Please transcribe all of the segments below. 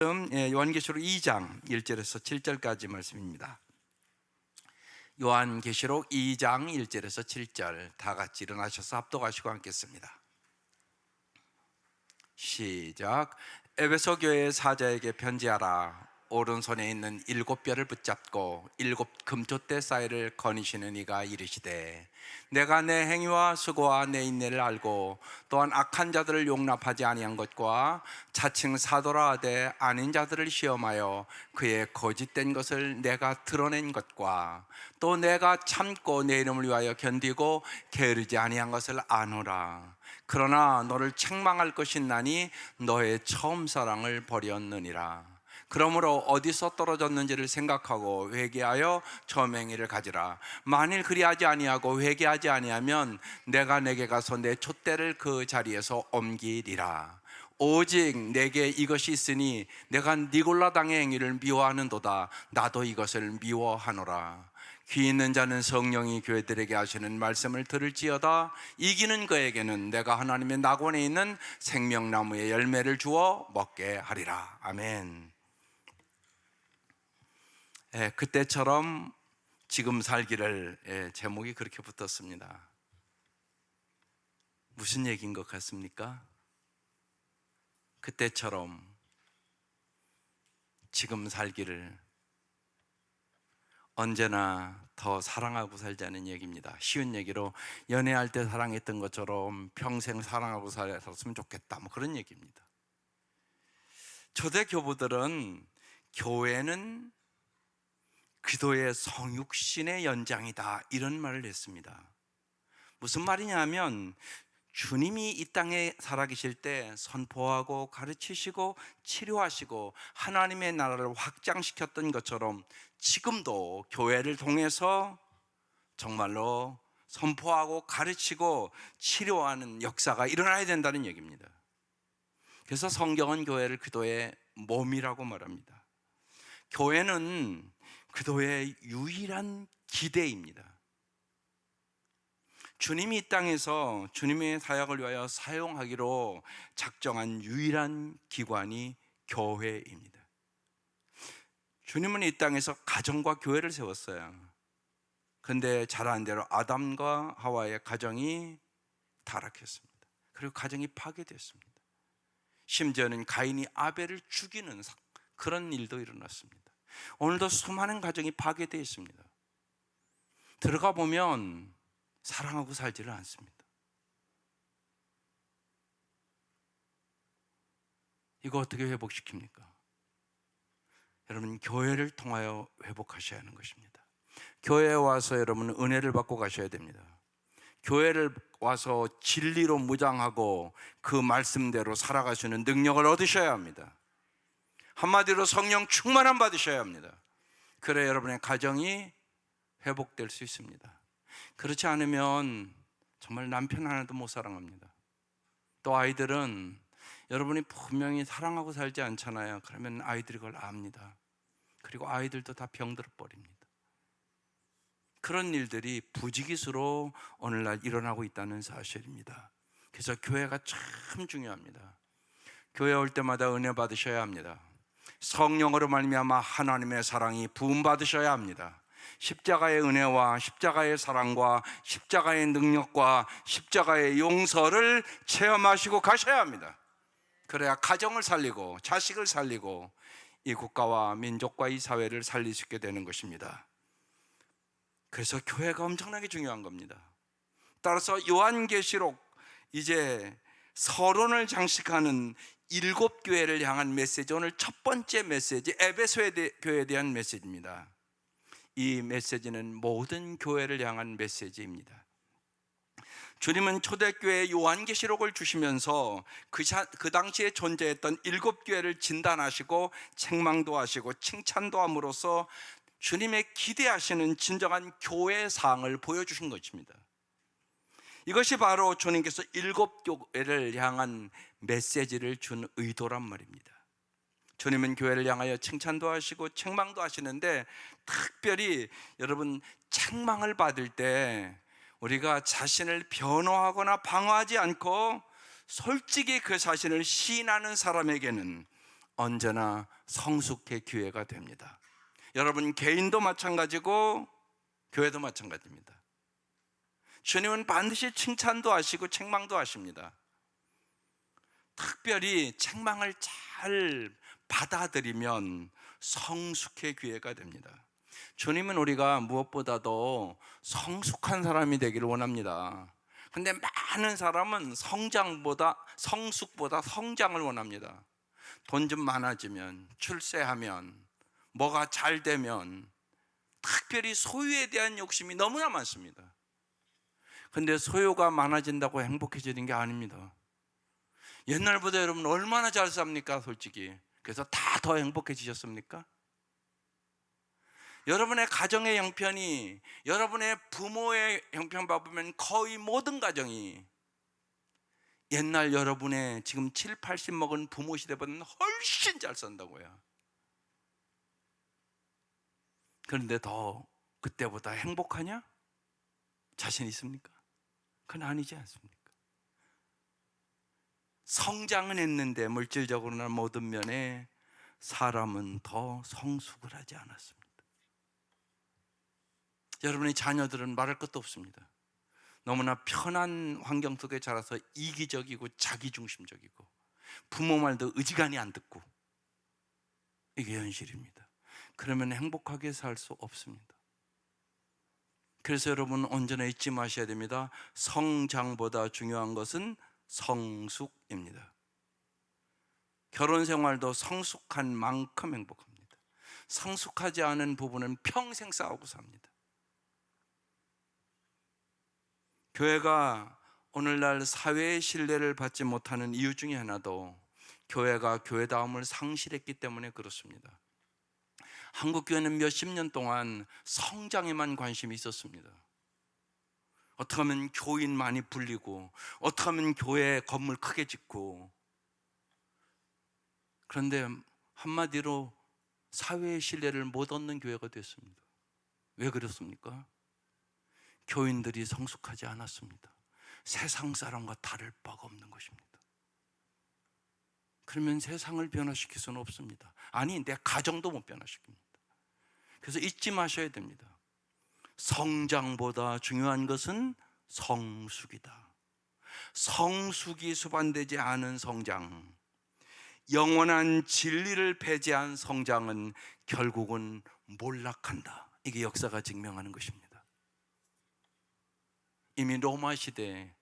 요한계시록 2장 1절에서 7절까지 말씀입니다. 요한계시록 2장 1절에서 7절 다 같이 일어나셔서 합독하시고 읽겠습니다. 시작. 에베소 교회의 사자에게 편지하라. 오른손에 있는 7뼈를 붙잡고 7 금폛대 사이를 거니시는 이가 이르시되, 내가 내 행위와 수고와 내 인내를 알고 또한 악한 자들을 용납하지 아니한 것과 자칭 사도라 하되 아닌 자들을 시험하여 그의 거짓된 것을 내가 드러낸 것과 또 내가 참고 내 이름을 위하여 견디고 게으르지 아니한 것을 아노라. 그러나 너를 책망할 것이 있나니 너의 처음 사랑을 버렸느니라. 그러므로 어디서 떨어졌는지를 생각하고 회개하여 처음 행위를 가지라. 만일 그리하지 아니하고 회개하지 아니하면 내가 내게 가서 내 촛대를 그 자리에서 옮기리라. 오직 내게 이것이 있으니 내가 니골라 당의 행위를 미워하는도다. 나도 이것을 미워하노라. 귀 있는 자는 성령이 교회들에게 하시는 말씀을 들을지어다. 이기는 그에게는 내가 하나님의 낙원에 있는 생명나무의 열매를 주어 먹게 하리라. 아멘. 그때처럼 지금 살기를, 제목이 그렇게 붙었습니다. 무슨 얘기인 것 같습니까? 그때처럼 지금 살기를, 언제나 더 사랑하고 살자는 얘기입니다. 쉬운 얘기로 연애할 때 사랑했던 것처럼 평생 사랑하고 살았으면 좋겠다, 그런 얘기입니다. 초대 교부들은 교회는 기도의 성육신의 연장이다, 이런 말을 했습니다. 무슨 말이냐면, 주님이 이 땅에 살아계실 때 선포하고 가르치시고 치료하시고 하나님의 나라를 확장시켰던 것처럼 지금도 교회를 통해서 정말로 선포하고 가르치고 치료하는 역사가 일어나야 된다는 얘기입니다. 그래서 성경은 교회를 기도의 몸이라고 말합니다. 교회는 기도의 유일한 기대입니다. 주님이 이 땅에서 주님의 사역을 위하여 사용하기로 작정한 유일한 기관이 교회입니다. 주님은 이 땅에서 가정과 교회를 세웠어요. 그런데 잘 아는 대로 아담과 하와의 가정이 타락했습니다. 그리고 가정이 파괴됐습니다. 심지어는 가인이 아벨을 죽이는 그런 일도 일어났습니다. 오늘도 수많은 가정이 파괴되어 있습니다. 들어가 보면 사랑하고 살지를 않습니다. 이거 어떻게 회복시킵니까? 여러분, 교회를 통하여 회복하셔야 하는 것입니다. 교회에 와서 여러분은 은혜를 받고 가셔야 됩니다. 교회를 와서 진리로 무장하고 그 말씀대로 살아갈 수 있는 능력을 얻으셔야 합니다. 한마디로 성령 충만함 받으셔야 합니다. 그래야 여러분의 가정이 회복될 수 있습니다. 그렇지 않으면 정말 남편 하나도 못 사랑합니다. 또 아이들은 여러분이 분명히 사랑하고 살지 않잖아요. 그러면 아이들이 그걸 압니다. 그리고 아이들도 다 병들어 버립니다. 그런 일들이 부지기수로 오늘날 일어나고 있다는 사실입니다. 그래서 교회가 참 중요합니다. 교회 올 때마다 은혜 받으셔야 합니다. 성령으로 말미암아 하나님의 사랑이 부음받으셔야 합니다. 십자가의 은혜와 십자가의 사랑과 십자가의 능력과 십자가의 용서를 체험하시고 가셔야 합니다. 그래야 가정을 살리고 자식을 살리고 이 국가와 민족과 이 사회를 살릴 수 있게 되는 것입니다. 그래서 교회가 엄청나게 중요한 겁니다. 따라서 요한계시록, 이제 서론을 장식하는 7교회를 향한 메시지, 오늘 첫 번째 메시지, 에베소 교회에 대한 메시지입니다. 이 메시지는 모든 교회를 향한 메시지입니다. 주님은 초대교회 요한계시록을 주시면서 그 당시에 존재했던 7교회를 진단하시고 책망도 하시고 칭찬도 함으로써 주님의 기대하시는 진정한 교회 상을 보여주신 것입니다. 이것이 바로 주님께서 7교회를 향한 메시지를 준 의도란 말입니다. 주님은 교회를 향하여 칭찬도 하시고 책망도 하시는데, 특별히 여러분, 책망을 받을 때 우리가 자신을 변호하거나 방어하지 않고 솔직히 그 자신을 시인하는 사람에게는 언제나 성숙의 기회가 됩니다. 여러분 개인도 마찬가지고 교회도 마찬가지입니다. 주님은 반드시 칭찬도 하시고 책망도 하십니다. 특별히 책망을 잘 받아들이면 성숙의 기회가 됩니다. 주님은 우리가 무엇보다도 성숙한 사람이 되기를 원합니다. 근데 많은 사람은 성숙보다 성장을 원합니다. 돈 좀 많아지면, 출세하면, 뭐가 잘 되면, 특별히 소유에 대한 욕심이 너무나 많습니다. 근데 소유가 많아진다고 행복해지는 게 아닙니다. 옛날보다 여러분 얼마나 잘 삽니까, 솔직히? 그래서 다 더 행복해지셨습니까? 여러분의 가정의 형편이, 여러분의 부모의 형편 봐보면 거의 모든 가정이 옛날 여러분의 지금 7, 80 먹은 부모 시대보다는 훨씬 잘 산다고요. 그런데 더 그때보다 행복하냐? 자신 있습니까? 그건 아니지 않습니까? 성장은 했는데 물질적으로나 모든 면에 사람은 더 성숙을 하지 않았습니다. 여러분의 자녀들은 말할 것도 없습니다. 너무나 편한 환경 속에 자라서 이기적이고 자기중심적이고 부모 말도 의지간히 안 듣고, 이게 현실입니다. 그러면 행복하게 살 수 없습니다. 그래서 여러분 언제나 잊지 마셔야 됩니다. 성장보다 중요한 것은 성숙입니다. 결혼 생활도 성숙한 만큼 행복합니다. 성숙하지 않은 부부는 평생 싸우고 삽니다. 교회가 오늘날 사회의 신뢰를 받지 못하는 이유 중에 하나도 교회가 교회다움을 상실했기 때문에 그렇습니다. 한국 교회는 몇십 년 동안 성장에만 관심이 있었습니다. 어떻게 하면 교인 많이 불리고, 어떻게 하면 교회 건물 크게 짓고. 그런데 한마디로 사회의 신뢰를 못 얻는 교회가 됐습니다. 왜 그렇습니까? 교인들이 성숙하지 않았습니다. 세상 사람과 다를 바가 없는 것입니다. 그러면 세상을 변화시킬 수는 없습니다. 아니, 내 가정도 못 변화시킵니다. 그래서 잊지 마셔야 됩니다. 성장보다 중요한 것은 성숙이다. 성숙이 수반되지 않은 성장, 영원한 진리를 배제한 성장은 결국은 몰락한다. 이게 역사가 증명하는 것입니다. 이미 로마 시대에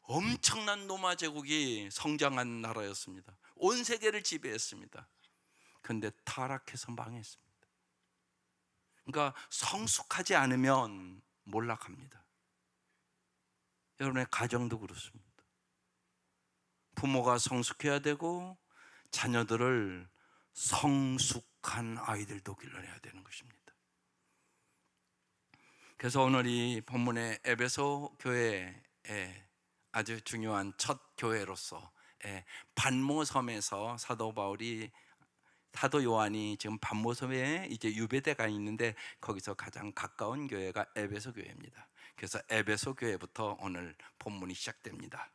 엄청난 로마 제국이 성장한 나라였습니다. 온 세계를 지배했습니다. 그런데 타락해서 망했습니다. 그러니까 성숙하지 않으면 몰락합니다. 여러분의 가정도 그렇습니다. 부모가 성숙해야 되고 자녀들을 성숙한 아이들도 길러내야 되는 것입니다. 그래서 오늘 이 본문의 에베소 교회에 아주 중요한 첫 교회로서 반모섬에서 사도 바울이, 사도 요한이 지금 반모섬에 이제 유배대가 있는데 거기서 가장 가까운 교회가 에베소 교회입니다. 그래서 에베소 교회부터 오늘 본문이 시작됩니다.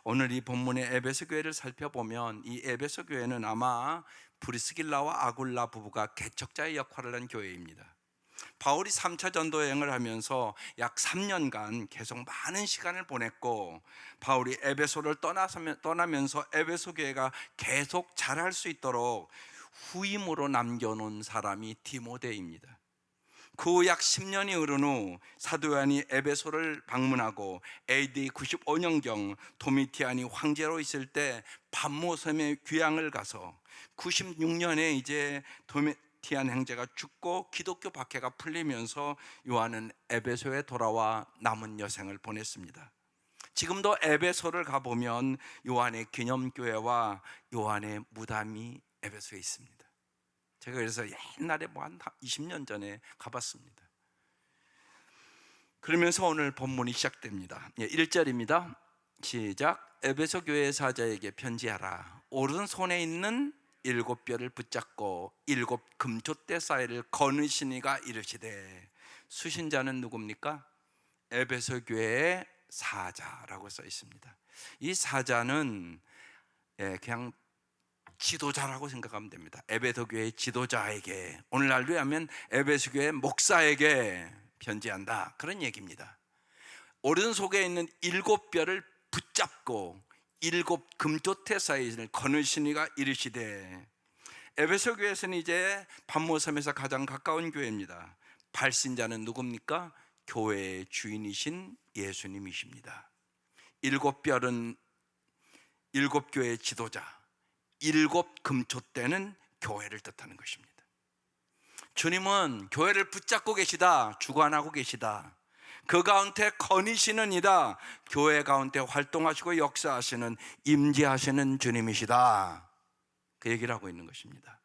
오늘 이 본문의 에베소 교회를 살펴보면 이 에베소 교회는 아마 브리스길라와 아굴라 부부가 개척자의 역할을 한 교회입니다. 바울이 3차 전도 여행을 하면서 약 3년간 계속 많은 시간을 보냈고, 바울이 에베소를 떠나면서 에베소 교회가 계속 자랄 수 있도록 후임으로 남겨놓은 사람이 디모데입니다. 그 후 약 10년이 흐른 후 사도 요한이 에베소를 방문하고 AD 95년경 도미티안이 황제로 있을 때 반모섬에 귀향을 가서 96년에 이제 도미티안 형제가 죽고 기독교 박해가 풀리면서 요한은 에베소에 돌아와 남은 여생을 보냈습니다. 지금도 에베소를 가보면 요한의 기념교회와 요한의 무덤이 에베소에 있습니다. 제가 그래서 옛날에 한 20년 전에 가봤습니다. 그러면서 오늘 본문이 시작됩니다. 1절입니다. 시작. 에베소 교회 사자에게 편지하라. 오른손에 있는 7뼈를 붙잡고 7 금촛대 사이를 거느시니가 이르시되. 수신자는 누굽니까? 에베소 교회의 사자라고 써 있습니다. 이 사자는 그냥 지도자라고 생각하면 됩니다. 에베소 교회의 지도자에게, 오늘날로 하면 에베소 교회 목사에게 편지한다, 그런 얘기입니다. 오른속에 있는 7뼈를 붙잡고 7금조태사에 있는 거느시니가 이르시되, 에베소 교회에서는 이제 반모섬에서 가장 가까운 교회입니다. 발신자는 누굽니까? 교회의 주인이신 예수님이십니다. 7뼈는 7교회의 지도자, 7금조대는 교회를 뜻하는 것입니다. 주님은 교회를 붙잡고 계시다, 주관하고 계시다. 그 가운데 거니시는 이다, 교회 가운데 활동하시고 역사하시는, 임재하시는 주님이시다, 그 얘기를 하고 있는 것입니다.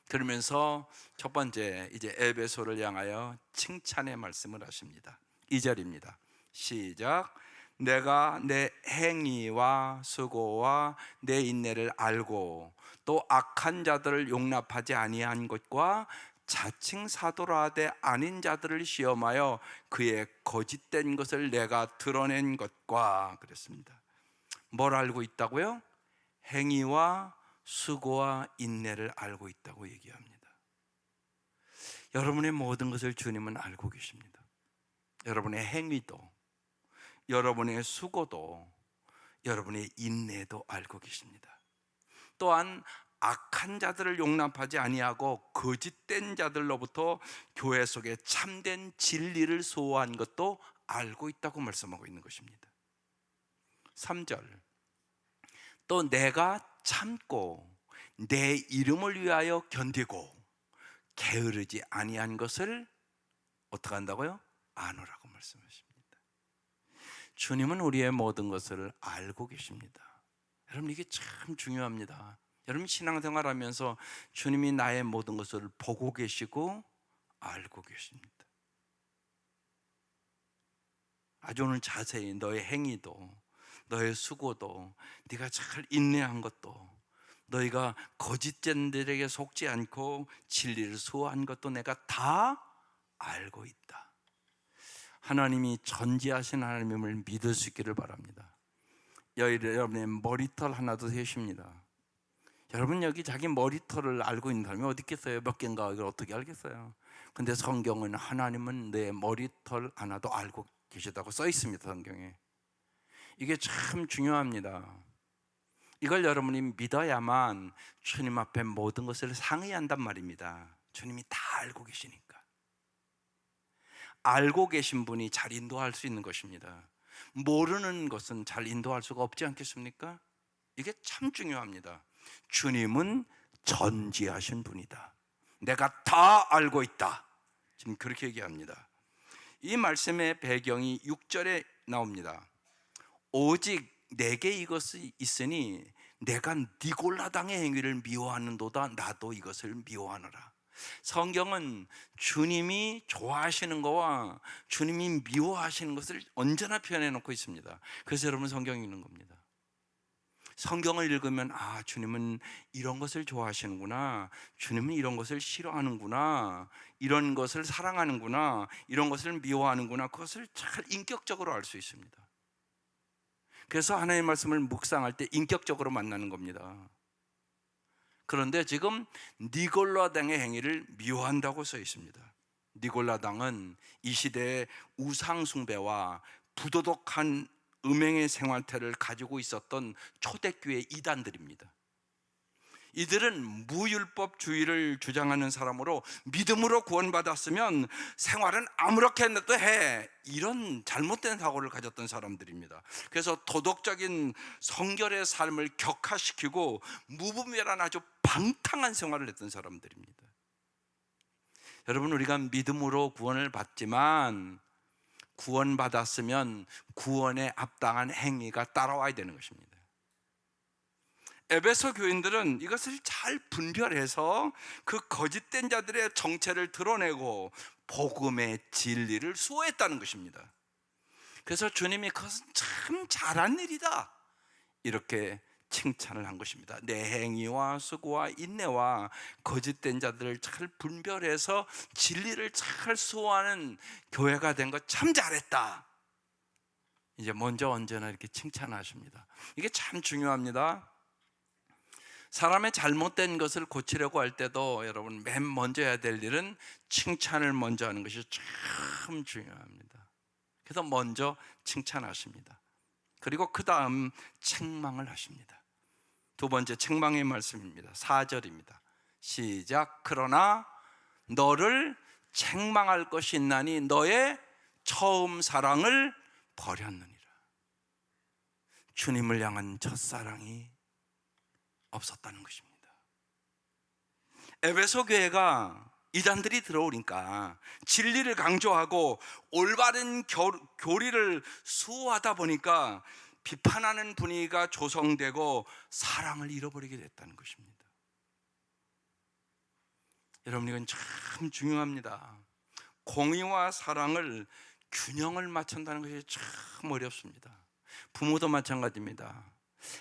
그러면서 첫 번째 이제 에베소를 향하여 칭찬의 말씀을 하십니다. 2절입니다. 시작. 내가 내 행위와 수고와 내 인내를 알고 또 악한 자들을 용납하지 아니한 것과 자칭 사도라 하되 아닌 자들을 시험하여 그의 거짓된 것을 내가 드러낸 것과, 그랬습니다. 뭘 알고 있다고요? 행위와 수고와 인내를 알고 있다고 얘기합니다. 여러분의 모든 것을 주님은 알고 계십니다. 여러분의 행위도, 여러분의 수고도, 여러분의 인내도 알고 계십니다. 또한 악한 자들을 용납하지 아니하고 거짓된 자들로부터 교회 속에 참된 진리를 소호한 것도 알고 있다고 말씀하고 있는 것입니다. 3절. 또 내가 참고 내 이름을 위하여 견디고 게으르지 아니한 것을 어떻게 한다고요? 아노라고 말씀하십니다. 주님은 우리의 모든 것을 알고 계십니다. 여러분, 이게 참 중요합니다. 여러분, 신앙생활하면서 주님이 나의 모든 것을 보고 계시고 알고 계십니다. 아주 오늘 자세히 너의 행위도, 너의 수고도, 네가 잘 인내한 것도, 너희가 거짓된들에게 속지 않고 진리를 수호한 것도 내가 다 알고 있다. 하나님이 전지하신 하나님을 믿을 수 있기를 바랍니다. 여러분의 머리털 하나도 셋입니다. 여러분, 여기 자기 머리털을 알고 있는 사람이 어디 있겠어요? 몇 개인가 이걸 어떻게 알겠어요? 근데 성경은 하나님은 내 머리털 하나도 알고 계시다고 써 있습니다. 성경에. 이게 참 중요합니다. 이걸 여러분이 믿어야만 주님 앞에 모든 것을 상의한단 말입니다. 주님이 다 알고 계시니까. 알고 계신 분이 잘 인도할 수 있는 것입니다. 모르는 것은 잘 인도할 수가 없지 않겠습니까? 이게 참 중요합니다. 주님은 전지하신 분이다. 내가 다 알고 있다. 지금 그렇게 얘기합니다. 이 말씀의 배경이 6절에 나옵니다. 오직 내게 이것이 있으니 내가 니골라당의 행위를 미워하는도다. 나도 이것을 미워하노라. 성경은 주님이 좋아하시는 것과 주님이 미워하시는 것을 언제나 표현해 놓고 있습니다. 그래서 여러분, 성경 읽는 겁니다. 성경을 읽으면 주님은 이런 것을 좋아하시는구나, 주님은 이런 것을 싫어하는구나, 이런 것을 사랑하는구나, 이런 것을 미워하는구나, 그것을 잘 인격적으로 알 수 있습니다. 그래서 하나님의 말씀을 묵상할 때 인격적으로 만나는 겁니다. 그런데 지금 니골라당의 행위를 미워한다고 써 있습니다. 니골라당은 이 시대의 우상숭배와 부도덕한 음행의 생활태를 가지고 있었던 초대교회 이단들입니다. 이들은 무율법주의를 주장하는 사람으로 믿음으로 구원받았으면 생활은 아무렇게나 해, 이런 잘못된 사고를 가졌던 사람들입니다. 그래서 도덕적인 성결의 삶을 격화시키고 무분별한 아주 방탕한 생활을 했던 사람들입니다. 여러분, 우리가 믿음으로 구원을 받지만 구원받았으면 구원에 합당한 행위가 따라와야 되는 것입니다. 에베소 교인들은 이것을 잘 분별해서 그 거짓된 자들의 정체를 드러내고 복음의 진리를 수호했다는 것입니다. 그래서 주님이 그것은 참 잘한 일이다, 이렇게 칭찬을 한 것입니다. 내 행위와 수고와 인내와 거짓된 자들을 잘 분별해서 진리를 잘 수호하는 교회가 된 것 참 잘했다. 이제 먼저 언제나 이렇게 칭찬하십니다. 이게 참 중요합니다. 사람의 잘못된 것을 고치려고 할 때도 여러분 맨 먼저 해야 될 일은 칭찬을 먼저 하는 것이 참 중요합니다. 그래서 먼저 칭찬하십니다. 그리고 그 다음 책망을 하십니다. 두 번째 책망의 말씀입니다. 4절입니다. 시작. 그러나 너를 책망할 것이 있나니 너의 처음 사랑을 버렸느니라. 주님을 향한 첫사랑이 없었다는 것입니다. 에베소 교회가 이단들이 들어오니까 진리를 강조하고 올바른 교리를 수호하다 보니까 비판하는 분위기가 조성되고 사랑을 잃어버리게 됐다는 것입니다. 여러분, 이건 참 중요합니다. 공의와 사랑을 균형을 맞춘다는 것이 참 어렵습니다. 부모도 마찬가지입니다.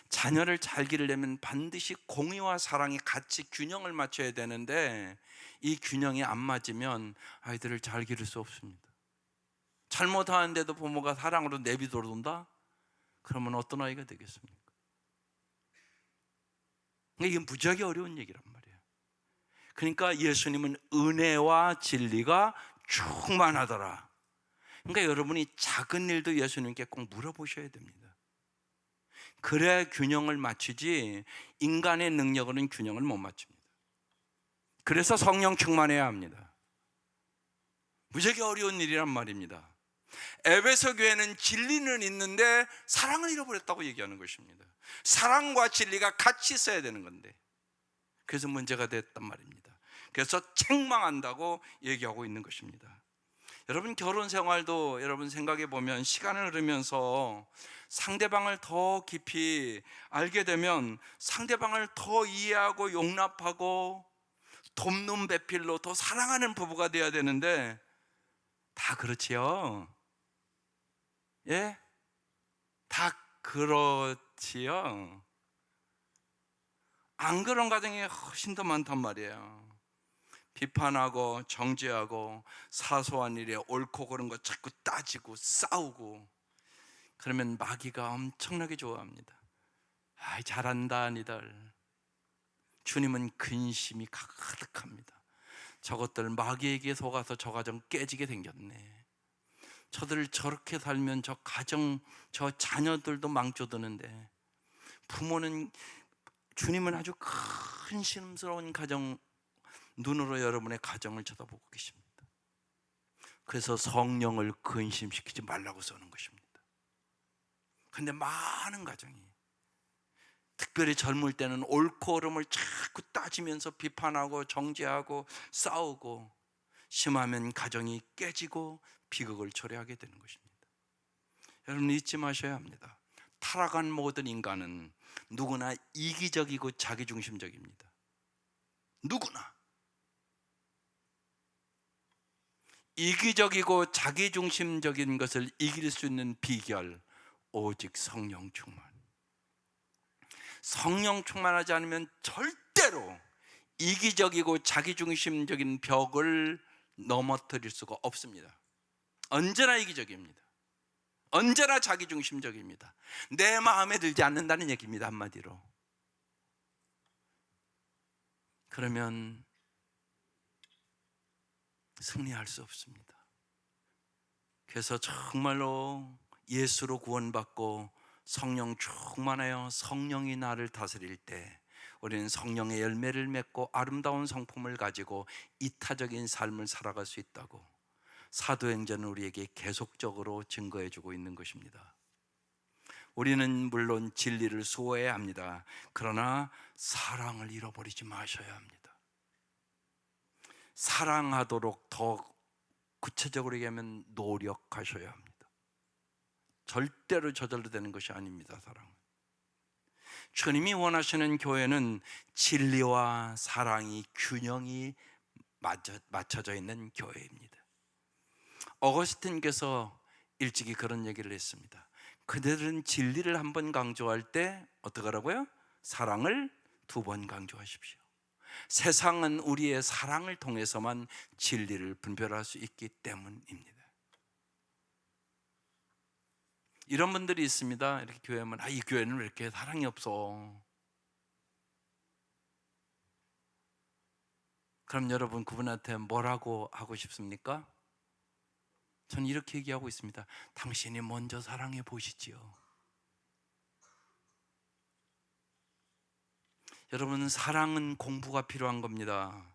자녀를 잘 기르려면 반드시 공의와 사랑이 같이 균형을 맞춰야 되는데 이 균형이 안 맞으면 아이들을 잘 기를 수 없습니다. 잘못하는데도 부모가 사랑으로 내비둬둔다? 그러면 어떤 아이가 되겠습니까? 이게 무지하게 어려운 얘기란 말이에요. 그러니까 예수님은 은혜와 진리가 충만하더라. 그러니까 여러분이 작은 일도 예수님께 꼭 물어보셔야 됩니다. 그래야 균형을 맞추지 인간의 능력으로는 균형을 못 맞춥니다. 그래서 성령 충만해야 합니다. 무지하게 어려운 일이란 말입니다. 에베소 교회는 진리는 있는데 사랑을 잃어버렸다고 얘기하는 것입니다. 사랑과 진리가 같이 있어야 되는 건데 그래서 문제가 됐단 말입니다. 그래서 책망한다고 얘기하고 있는 것입니다. 여러분 결혼 생활도 여러분 생각해 보면 시간을 흐르면서 상대방을 더 깊이 알게 되면 상대방을 더 이해하고 용납하고 돕는 배필로 더 사랑하는 부부가 되어야 되는데 다 그렇지요? 예? 다 그렇지요? 안 그런 가정이 훨씬 더 많단 말이에요. 비판하고 정죄하고 사소한 일에 옳고 그른 거 자꾸 따지고 싸우고 그러면 마귀가 엄청나게 좋아합니다. 아이 잘한다 니들. 주님은 근심이 가득합니다. 저것들 마귀에게 속아서 저 가정 깨지게 생겼네. 저들 저렇게 살면 저 가정 저 자녀들도 망쳐드는데 부모는 주님은 아주 큰 신음스러운 가정 눈으로 여러분의 가정을 쳐다보고 계십니다. 그래서 성령을 근심시키지 말라고 써는 것입니다. 그런데 많은 가정이 특별히 젊을 때는 옳고 그름을 자꾸 따지면서 비판하고 정죄하고 싸우고 심하면 가정이 깨지고 비극을 초래하게 되는 것입니다. 여러분 잊지 마셔야 합니다. 타락한 모든 인간은 누구나 이기적이고 자기중심적입니다. 누구나 이기적이고 자기중심적인 것을 이길 수 있는 비결 오직 성령 충만. 성령 충만하지 않으면 절대로 이기적이고 자기중심적인 벽을 넘어뜨릴 수가 없습니다. 언제나 이기적입니다. 언제나 자기중심적입니다. 내 마음에 들지 않는다는 얘기입니다. 한마디로. 그러면 승리할 수 없습니다. 그래서 정말로 예수로 구원받고 성령 충만하여 성령이 나를 다스릴 때 우리는 성령의 열매를 맺고 아름다운 성품을 가지고 이타적인 삶을 살아갈 수 있다고 사도행전은 우리에게 계속적으로 증거해주고 있는 것입니다. 우리는 물론 진리를 수호해야 합니다. 그러나 사랑을 잃어버리지 마셔야 합니다. 사랑하도록 더 구체적으로 얘기하면 노력하셔야 합니다. 절대로 저절로 되는 것이 아닙니다. 사랑은 주님이 원하시는 교회는 진리와 사랑이 균형이 맞춰져 있는 교회입니다. 어거스틴께서 일찍이 그런 얘기를 했습니다. 그들은 진리를 한 번 강조할 때 어떻게 하라고요? 사랑을 2번 강조하십시오. 세상은 우리의 사랑을 통해서만 진리를 분별할 수 있기 때문입니다. 이런 분들이 있습니다. 이렇게 교회 오면 이 교회는 왜 이렇게 사랑이 없어? 그럼 여러분 그분한테 뭐라고 하고 싶습니까? 저는 이렇게 얘기하고 있습니다. 당신이 먼저 사랑해 보시지요. 여러분, 사랑은 공부가 필요한 겁니다.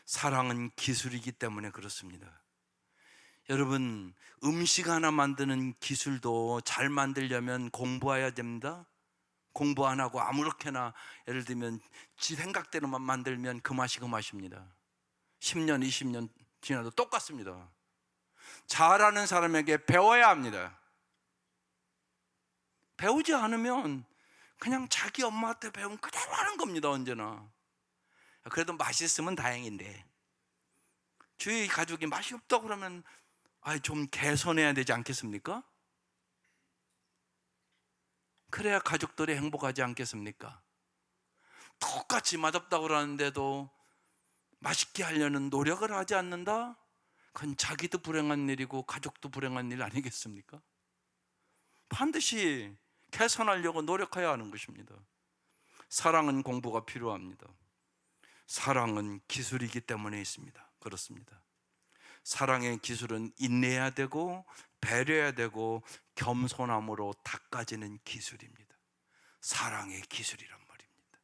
사랑은 기술이기 때문에 그렇습니다. 여러분, 음식 하나 만드는 기술도 잘 만들려면 공부해야 됩니다. 공부 안 하고 아무렇게나 예를 들면 지 생각대로만 만들면 그 맛이 그 맛입니다. 10년, 20년 지나도 똑같습니다. 잘하는 사람에게 배워야 합니다. 배우지 않으면 그냥 자기 엄마한테 배운 그대로 하는 겁니다. 언제나. 그래도 맛있으면 다행인데 주위 가족이 맛이 없다 그러면 좀 개선해야 되지 않겠습니까? 그래야 가족들이 행복하지 않겠습니까? 똑같이 맛없다고 그러는데도 맛있게 하려는 노력을 하지 않는다? 그건 자기도 불행한 일이고 가족도 불행한 일 아니겠습니까? 반드시 개선하려고 노력해야 하는 것입니다. 사랑은 공부가 필요합니다. 사랑은 기술이기 때문에 있습니다. 그렇습니다. 사랑의 기술은 인내해야 되고 배려해야 되고 겸손함으로 닦아지는 기술입니다. 사랑의 기술이란 말입니다.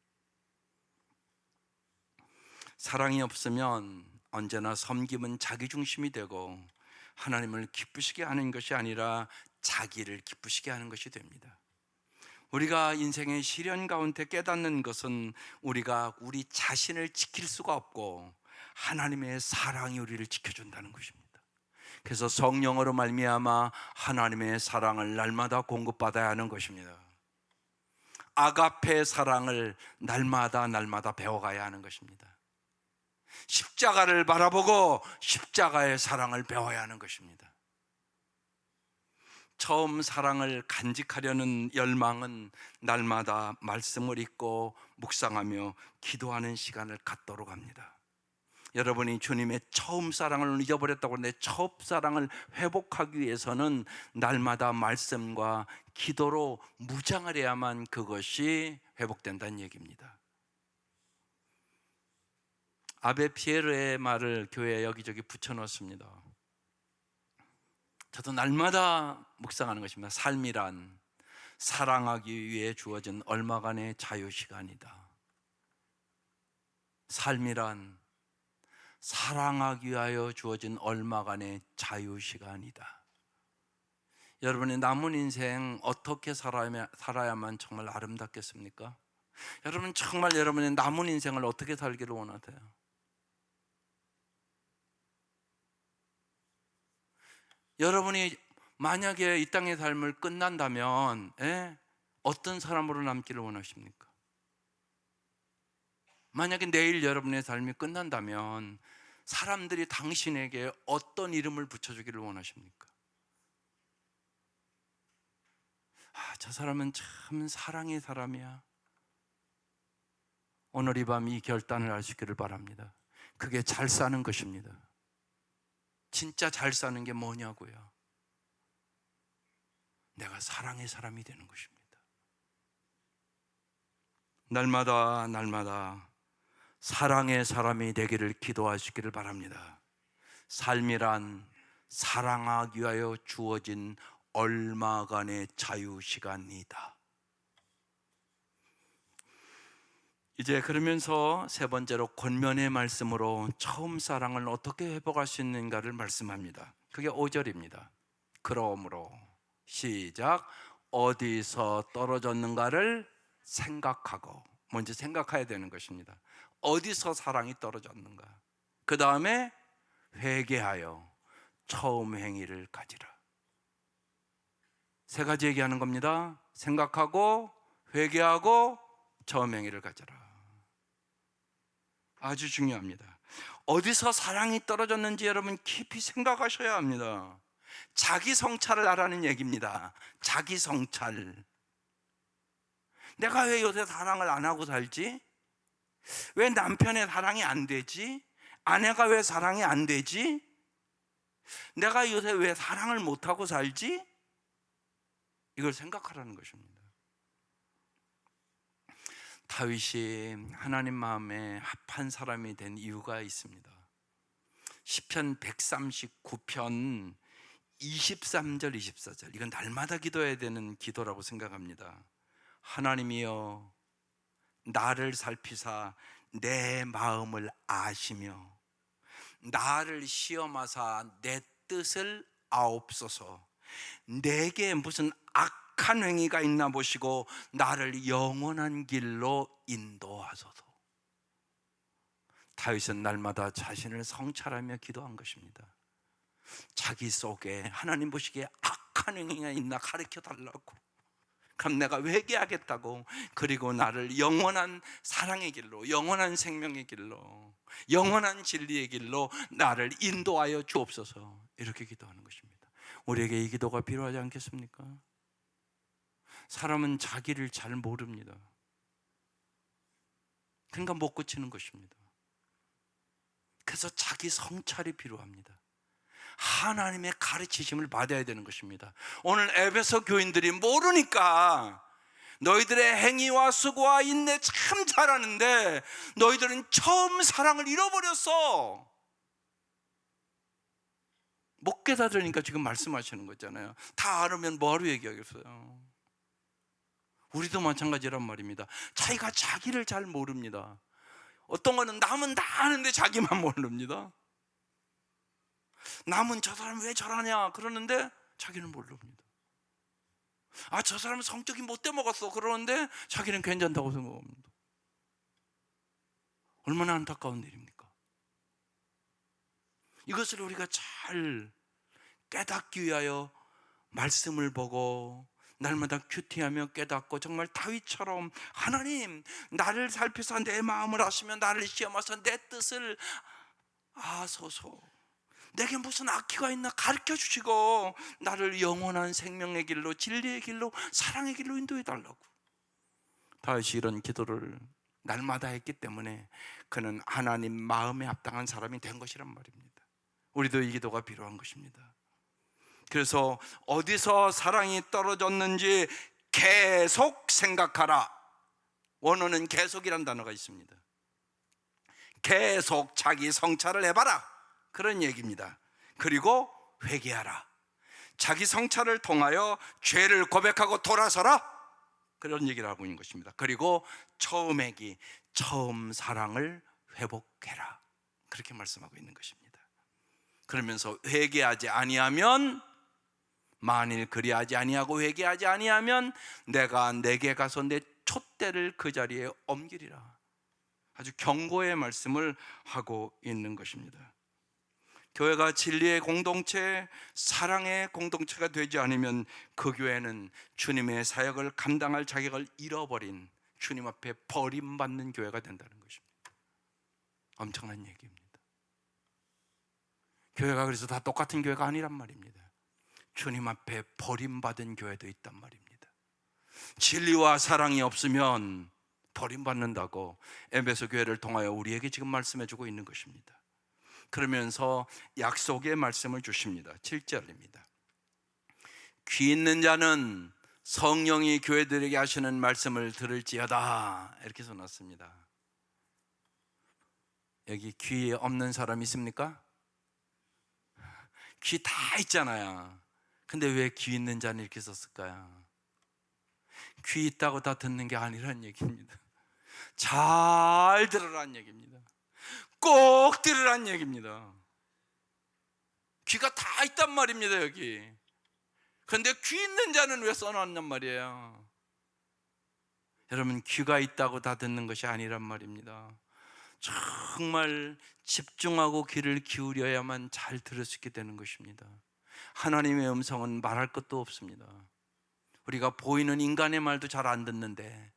사랑이 없으면 언제나 섬김은 자기중심이 되고 하나님을 기쁘시게 하는 것이 아니라 자기를 기쁘시게 하는 것이 됩니다. 우리가 인생의 시련 가운데 깨닫는 것은 우리가 우리 자신을 지킬 수가 없고 하나님의 사랑이 우리를 지켜준다는 것입니다. 그래서 성령으로 말미암아 하나님의 사랑을 날마다 공급받아야 하는 것입니다. 아가페 사랑을 날마다 배워가야 하는 것입니다. 십자가를 바라보고 십자가의 사랑을 배워야 하는 것입니다. 처음 사랑을 간직하려는 열망은 날마다 말씀을 읽고 묵상하며 기도하는 시간을 갖도록 합니다. 여러분이 주님의 처음 사랑을 잊어버렸다고 내 처음 사랑을 회복하기 위해서는 날마다 말씀과 기도로 무장을 해야만 그것이 회복된다는 얘기입니다. 아베 피에르의 말을 교회에 여기저기 붙여놓습니다. 저도 날마다 묵상하는 것입니다. 삶이란 사랑하기 위해 주어진 얼마간의 자유시간이다. 삶이란 사랑하기 위하여 주어진 얼마간의 자유시간이다. 여러분의 남은 인생 어떻게 살아야만 정말 아름답겠습니까? 여러분 정말 여러분의 남은 인생을 어떻게 살기를 원하세요? 여러분이 만약에 이 땅의 삶을 끝난다면 어떤 사람으로 남기를 원하십니까? 만약에 내일 여러분의 삶이 끝난다면 사람들이 당신에게 어떤 이름을 붙여주기를 원하십니까? 저 사람은 참 사랑의 사람이야. 오늘 이 밤 이 결단을 할 수 있기를 바랍니다. 그게 잘 사는 것입니다. 진짜 잘 사는 게 뭐냐고요? 내가 사랑의 사람이 되는 것입니다. 날마다 사랑의 사람이 되기를 기도하시기를 바랍니다. 삶이란 사랑하기 위하여 주어진 얼마간의 자유시간이다. 이제 그러면서 세 번째로 권면의 말씀으로 처음 사랑을 어떻게 회복할 수 있는가를 말씀합니다. 그게 5절입니다. 그러므로 시작. 어디서 떨어졌는가를 생각하고, 먼저 생각해야 되는 것입니다. 어디서 사랑이 떨어졌는가. 그 다음에 회개하여 처음 행위를 가지라. 세 가지 얘기하는 겁니다. 생각하고 회개하고 처음 행위를 가져라. 아주 중요합니다. 어디서 사랑이 떨어졌는지 여러분 깊이 생각하셔야 합니다. 자기 성찰을 하라는 얘기입니다. 자기 성찰. 내가 왜 요새 사랑을 안 하고 살지? 왜 남편의 사랑이 안 되지? 아내가 왜 사랑이 안 되지? 내가 요새 왜 사랑을 못 하고 살지? 이걸 생각하라는 것입니다. 다윗이 하나님 마음에 합한 사람이 된 이유가 있습니다. 시편 139편 23절 24절, 이건 날마다 기도해야 되는 기도라고 생각합니다. 하나님이여 나를 살피사 내 마음을 아시며 나를 시험하사 내 뜻을 아옵소서. 내게 무슨 악한 행위가 있나 보시고 나를 영원한 길로 인도하소서. 다윗은 날마다 자신을 성찰하며 기도한 것입니다. 자기 속에 하나님 보시기에 악한 행위가 있나 가르쳐 달라고, 그럼 내가 회개하겠다고, 그리고 나를 영원한 사랑의 길로, 영원한 생명의 길로, 영원한 진리의 길로 나를 인도하여 주옵소서. 이렇게 기도하는 것입니다. 우리에게 이 기도가 필요하지 않겠습니까? 사람은 자기를 잘 모릅니다. 그러니까 못 고치는 것입니다. 그래서 자기 성찰이 필요합니다. 하나님의 가르치심을 받아야 되는 것입니다. 오늘 에베소 교인들이 모르니까 너희들의 행위와 수고와 인내 참 잘하는데 너희들은 처음 사랑을 잃어버렸어. 못 깨달으니까 지금 말씀하시는 거잖아요. 다 알으면 뭐하러 얘기하겠어요? 우리도 마찬가지란 말입니다. 자기가 자기를 잘 모릅니다. 어떤 거는 남은 다 아는데 자기만 모릅니다. 남은 저 사람 왜 저러냐 그러는데 자기는 모릅니다. 아, 저 사람은 성격이 못돼 먹었어 그러는데 자기는 괜찮다고 생각합니다. 얼마나 안타까운 일입니까? 이것을 우리가 잘 깨닫기 위하여 말씀을 보고 날마다 큐티하며 깨닫고, 정말 다윗처럼 하나님 나를 살피사 내 마음을 아시며 나를 시험하사 내 뜻을 아소서. 내게 무슨 악기가 있나 가르쳐 주시고 나를 영원한 생명의 길로, 진리의 길로, 사랑의 길로 인도해 달라고. 다윗이 이런 기도를 날마다 했기 때문에 그는 하나님 마음에 합당한 사람이 된 것이란 말입니다. 우리도 이 기도가 필요한 것입니다. 그래서 어디서 사랑이 떨어졌는지 계속 생각하라. 원어는 계속이란 단어가 있습니다. 계속 자기 성찰을 해봐라, 그런 얘기입니다. 그리고 회개하라. 자기 성찰을 통하여 죄를 고백하고 돌아서라, 그런 얘기를 하고 있는 것입니다. 그리고 처음 사랑을 회복해라, 그렇게 말씀하고 있는 것입니다. 그러면서 회개하지 아니하면, 만일 그리하지 아니하고 회개하지 아니하면 내가 내게 가서 내 촛대를 그 자리에 옮기리라. 아주 경고의 말씀을 하고 있는 것입니다. 교회가 진리의 공동체, 사랑의 공동체가 되지 않으면 그 교회는 주님의 사역을 감당할 자격을 잃어버린, 주님 앞에 버림받는 교회가 된다는 것입니다. 엄청난 얘기입니다. 교회가 그래서 다 똑같은 교회가 아니란 말입니다. 주님 앞에 버림받은 교회도 있단 말입니다. 진리와 사랑이 없으면 버림받는다고 에베소 교회를 통하여 우리에게 지금 말씀해 주고 있는 것입니다. 그러면서 약속의 말씀을 주십니다. 7절입니다. 귀 있는 자는 성령이 교회들에게 하시는 말씀을 들을지어다, 이렇게 써놨습니다. 여기 귀 없는 사람 있습니까? 귀 다 있잖아요. 근데 왜 귀 있는 자는 이렇게 썼을까요? 귀 있다고 다 듣는 게 아니란 얘기입니다. 잘 들으란 얘기입니다. 꼭 들으란 얘기입니다. 귀가 다 있단 말입니다, 여기. 그런데 귀 있는 자는 왜 써놨냔 말이에요. 여러분, 귀가 있다고 다 듣는 것이 아니란 말입니다. 정말 집중하고 귀를 기울여야만 잘 들을 수 있게 되는 것입니다. 하나님의 음성은 말할 것도 없습니다. 우리가 보이는 인간의 말도 잘 안 듣는데,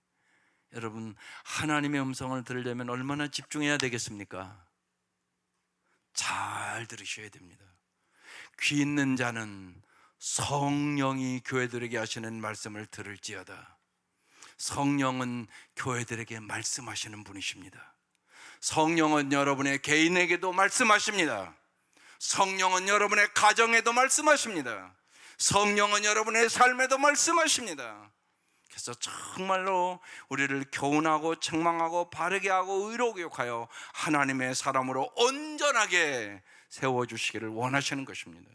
여러분, 하나님의 음성을 들으려면 얼마나 집중해야 되겠습니까? 잘 들으셔야 됩니다. 귀 있는 자는 성령이 교회들에게 하시는 말씀을 들을지어다. 성령은 교회들에게 말씀하시는 분이십니다. 성령은 여러분의 개인에게도 말씀하십니다. 성령은 여러분의 가정에도 말씀하십니다. 성령은 여러분의 삶에도 말씀하십니다. 그래서 정말로 우리를 교훈하고 책망하고 바르게 하고 의로 교육하여 하나님의 사람으로 온전하게 세워주시기를 원하시는 것입니다.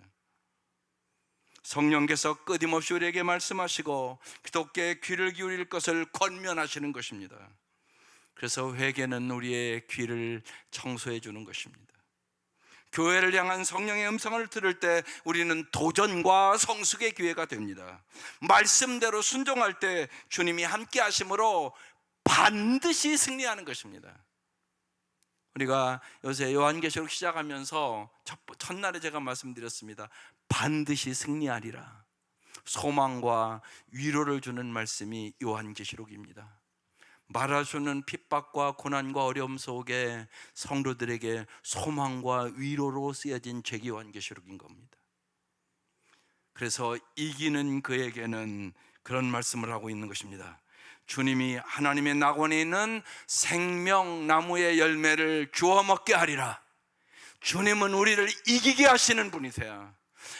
성령께서 끊임없이 우리에게 말씀하시고 기독교의 귀를 기울일 것을 권면하시는 것입니다. 그래서 회개는 우리의 귀를 청소해 주는 것입니다. 교회를 향한 성령의 음성을 들을 때 우리는 도전과 성숙의 기회가 됩니다. 말씀대로 순종할 때 주님이 함께 하심으로 반드시 승리하는 것입니다. 우리가 요새 요한계시록 시작하면서 첫날에 제가 말씀드렸습니다. 반드시 승리하리라. 소망과 위로를 주는 말씀이 요한계시록입니다. 말할 수 없는 핍박과 고난과 어려움 속에 성도들에게 소망과 위로로 쓰여진 죄기 요한계시록인 겁니다. 그래서 이기는 그에게는 그런 말씀을 하고 있는 것입니다. 주님이 하나님의 낙원에 있는 생명나무의 열매를 주워 먹게 하리라. 주님은 우리를 이기게 하시는 분이세요.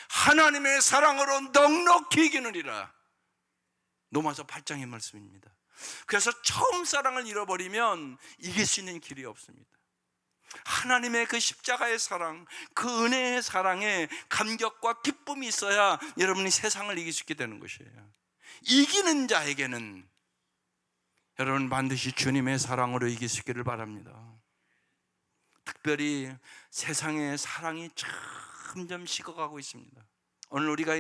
하나님의 사랑으로 넉넉히 이기느니라. 로마서 8장의 말씀입니다. 그래서 처음 사랑을 잃어버리면 이길 수 있는 길이 없습니다. 하나님의 그 십자가의 사랑, 그 은혜의 사랑에 감격과 기쁨이 있어야 여러분이 세상을 이길 수 있게 되는 것이에요. 이기는 자에게는 여러분 반드시 주님의 사랑으로 이길 수 있기를 바랍니다. 특별히 세상의 사랑이 점점 식어가고 있습니다. 오늘 우리가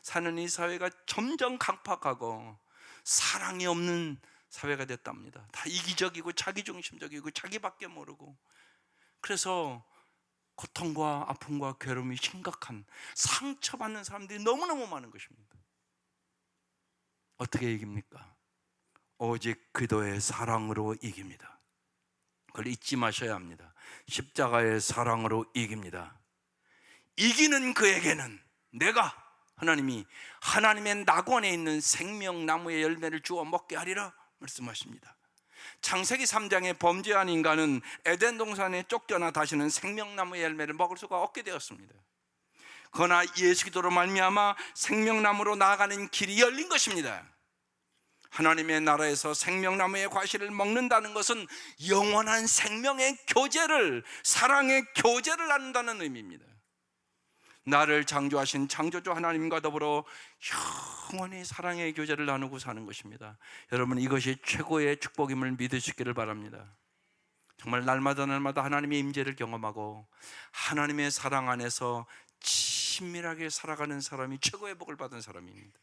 사는 이 사회가 점점 강팍하고 사랑이 없는 사회가 됐답니다. 다 이기적이고 자기중심적이고 자기밖에 모르고, 그래서 고통과 아픔과 괴로움이 심각한, 상처받는 사람들이 너무너무 많은 것입니다. 어떻게 이깁니까? 오직 그리스도의 사랑으로 이깁니다. 그걸 잊지 마셔야 합니다. 십자가의 사랑으로 이깁니다. 이기는 그에게는 내가, 하나님이 하나님의 낙원에 있는 생명나무의 열매를 주어 먹게 하리라 말씀하십니다. 창세기 3장에 범죄한 인간은 에덴 동산에 쫓겨나 다시는 생명나무의 열매를 먹을 수가 없게 되었습니다. 그러나 예수 그리스도로 말미암아 생명나무로 나아가는 길이 열린 것입니다. 하나님의 나라에서 생명나무의 과실을 먹는다는 것은 영원한 생명의 교제를, 사랑의 교제를 나눈다는 의미입니다. 나를 창조하신 창조주 하나님과 더불어 영원히 사랑의 교제를 나누고 사는 것입니다. 여러분, 이것이 최고의 축복임을 믿으시기를 바랍니다. 정말 날마다 하나님의 임재를 경험하고 하나님의 사랑 안에서 친밀하게 살아가는 사람이 최고의 복을 받은 사람입니다.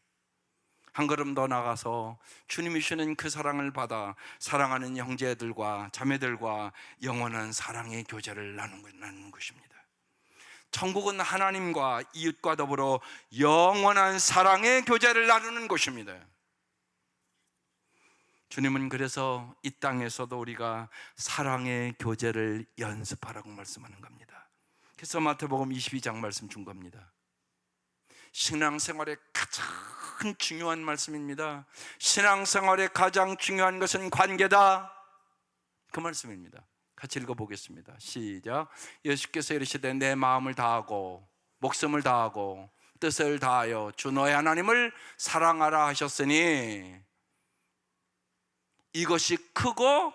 한 걸음 더 나가서 주님이 주시는 그 사랑을 받아 사랑하는 형제들과 자매들과 영원한 사랑의 교제를 나누는 것입니다. 천국은 하나님과 이웃과 더불어 영원한 사랑의 교제를 나누는 곳입니다. 주님은 그래서 이 땅에서도 우리가 사랑의 교제를 연습하라고 말씀하는 겁니다. 그래서 마태복음 22장 말씀 준 겁니다. 신앙생활의 가장 중요한 말씀입니다. 신앙생활의 가장 중요한 것은 관계다, 그 말씀입니다. 같이 읽어보겠습니다. 시작. 예수께서 이르시되 내 마음을 다하고 목숨을 다하고 뜻을 다하여 주 너의 하나님을 사랑하라 하셨으니, 이것이 크고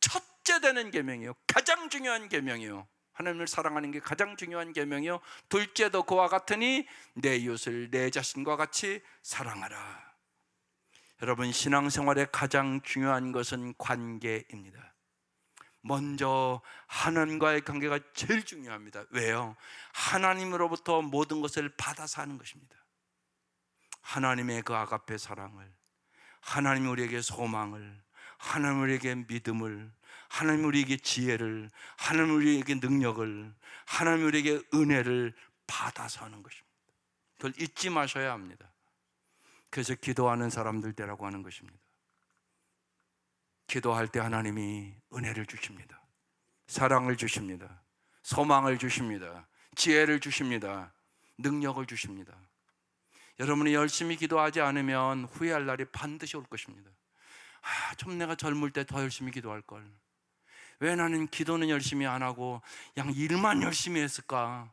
첫째 되는 계명이요, 가장 중요한 계명이요, 하나님을 사랑하는 게 가장 중요한 계명이요, 둘째도 그와 같으니 내 이웃을 내 자신과 같이 사랑하라. 여러분, 신앙생활의 가장 중요한 것은 관계입니다. 먼저 하나님과의 관계가 제일 중요합니다. 왜요? 하나님으로부터 모든 것을 받아서 하는 것입니다. 하나님의 그 아가페 사랑을, 하나님이 우리에게 소망을, 하나님 우리에게 믿음을, 하나님 우리에게 지혜를, 하나님 우리에게 능력을, 하나님 우리에게 은혜를 받아서 하는 것입니다. 그걸 잊지 마셔야 합니다. 그래서 기도하는 사람들 되라고 하는 것입니다. 기도할 때 하나님이 은혜를 주십니다. 사랑을 주십니다. 소망을 주십니다. 지혜를 주십니다. 능력을 주십니다. 여러분이 열심히 기도하지 않으면 후회할 날이 반드시 올 것입니다. 좀 내가 젊을 때 더 열심히 기도할 걸, 왜 나는 기도는 열심히 안 하고 그냥 일만 열심히 했을까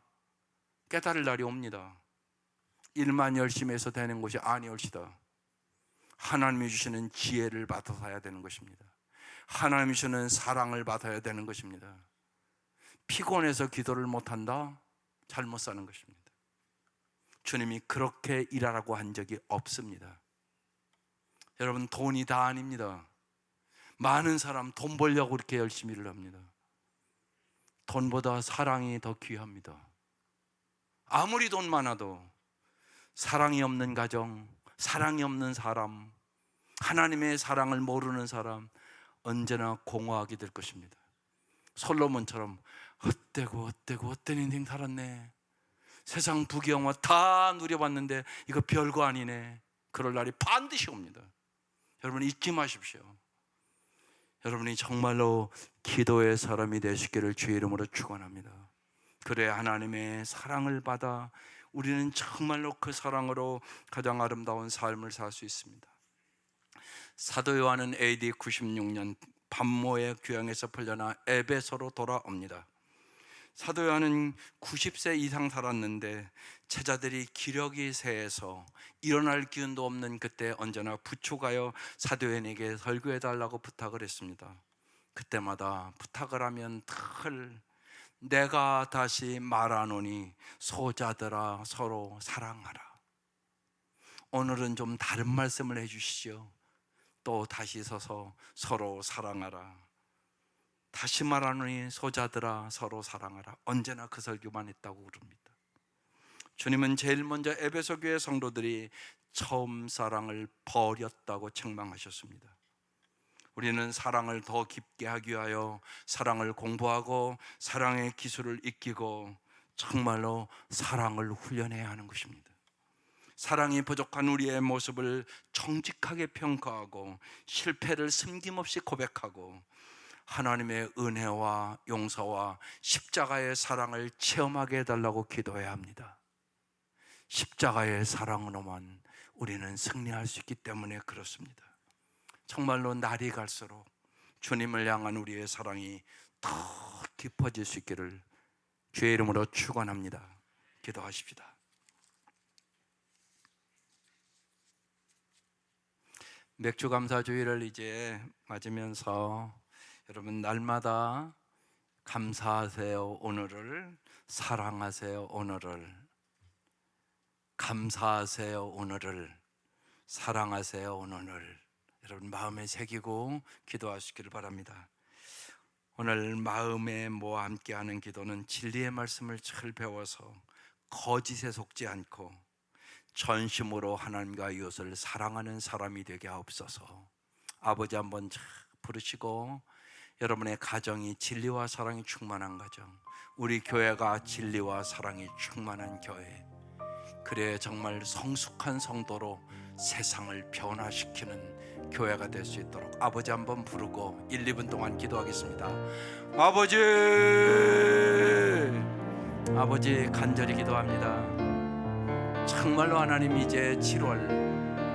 깨달을 날이 옵니다. 일만 열심히 해서 되는 것이 아니올시다. 하나님이 주시는 지혜를 받아야 되는 것입니다. 하나님이 주시는 사랑을 받아야 되는 것입니다. 피곤해서 기도를 못한다? 잘못 사는 것입니다. 주님이 그렇게 일하라고 한 적이 없습니다. 여러분, 돈이 다 아닙니다. 많은 사람 돈 벌려고 그렇게 열심히 일을 합니다. 돈보다 사랑이 더 귀합니다. 아무리 돈 많아도 사랑이 없는 가정, 사랑이 없는 사람, 하나님의 사랑을 모르는 사람, 언제나 공허하게 될 것입니다. 솔로몬처럼 헛된 인생 살았네, 세상 부귀영화 다 누려봤는데 이거 별거 아니네, 그럴 날이 반드시 옵니다. 여러분, 잊지 마십시오. 여러분이 정말로 기도의 사람이 되시기를 주의 이름으로 축원합니다. 그래야 하나님의 사랑을 받아 우리는 정말로 그 사랑으로 가장 아름다운 삶을 살 수 있습니다. 사도 요한은 AD 96년 반모의 귀향에서 풀려나 에베소로 돌아옵니다. 사도 요한은 90세 이상 살았는데 제자들이 기력이 세해서 일어날 기운도 없는 그때 언제나 부축하여 사도 요한에게 설교해달라고 부탁을 했습니다. 그때마다 부탁을 하면 늘 내가 다시 말하노니 소자들아 서로 사랑하라. 오늘은 좀 다른 말씀을 해주시죠. 또 다시 서서 서로 사랑하라. 다시 말하노니 소자들아 서로 사랑하라. 언제나 그 설교만 했다고 그럽니다. 주님은 제일 먼저 에베소 교회 성도들이 처음 사랑을 버렸다고 책망하셨습니다. 우리는 사랑을 더 깊게 하기 위하여 사랑을 공부하고 사랑의 기술을 익히고 정말로 사랑을 훈련해야 하는 것입니다. 사랑이 부족한 우리의 모습을 정직하게 평가하고 실패를 숨김없이 고백하고 하나님의 은혜와 용서와 십자가의 사랑을 체험하게 해달라고 기도해야 합니다. 십자가의 사랑으로만 우리는 승리할 수 있기 때문에 그렇습니다. 정말로 날이 갈수록 주님을 향한 우리의 사랑이 더 깊어질 수 있기를 주의 이름으로 축원합니다. 기도하십시다. 맥주감사주의를 이제 맞으면서 여러분, 날마다 감사하세요 오늘을, 사랑하세요 오늘을, 감사하세요 오늘을, 사랑하세요 오늘을 여러분 마음에 새기고 기도하시기를 바랍니다. 오늘 마음에 모아 함께하는 기도는 진리의 말씀을 잘 배워서 거짓에 속지 않고 전심으로 하나님과 이웃을 사랑하는 사람이 되게 하옵소서. 아버지 한번 부르시고 여러분의 가정이 진리와 사랑이 충만한 가정, 우리 교회가 진리와 사랑이 충만한 교회, 그래 정말 성숙한 성도로 세상을 변화시키는 교회가 될 수 있도록 아버지 한번 부르고 1, 2분 동안 기도하겠습니다. 아버지 간절히 기도합니다. 정말로 하나님, 이제 7월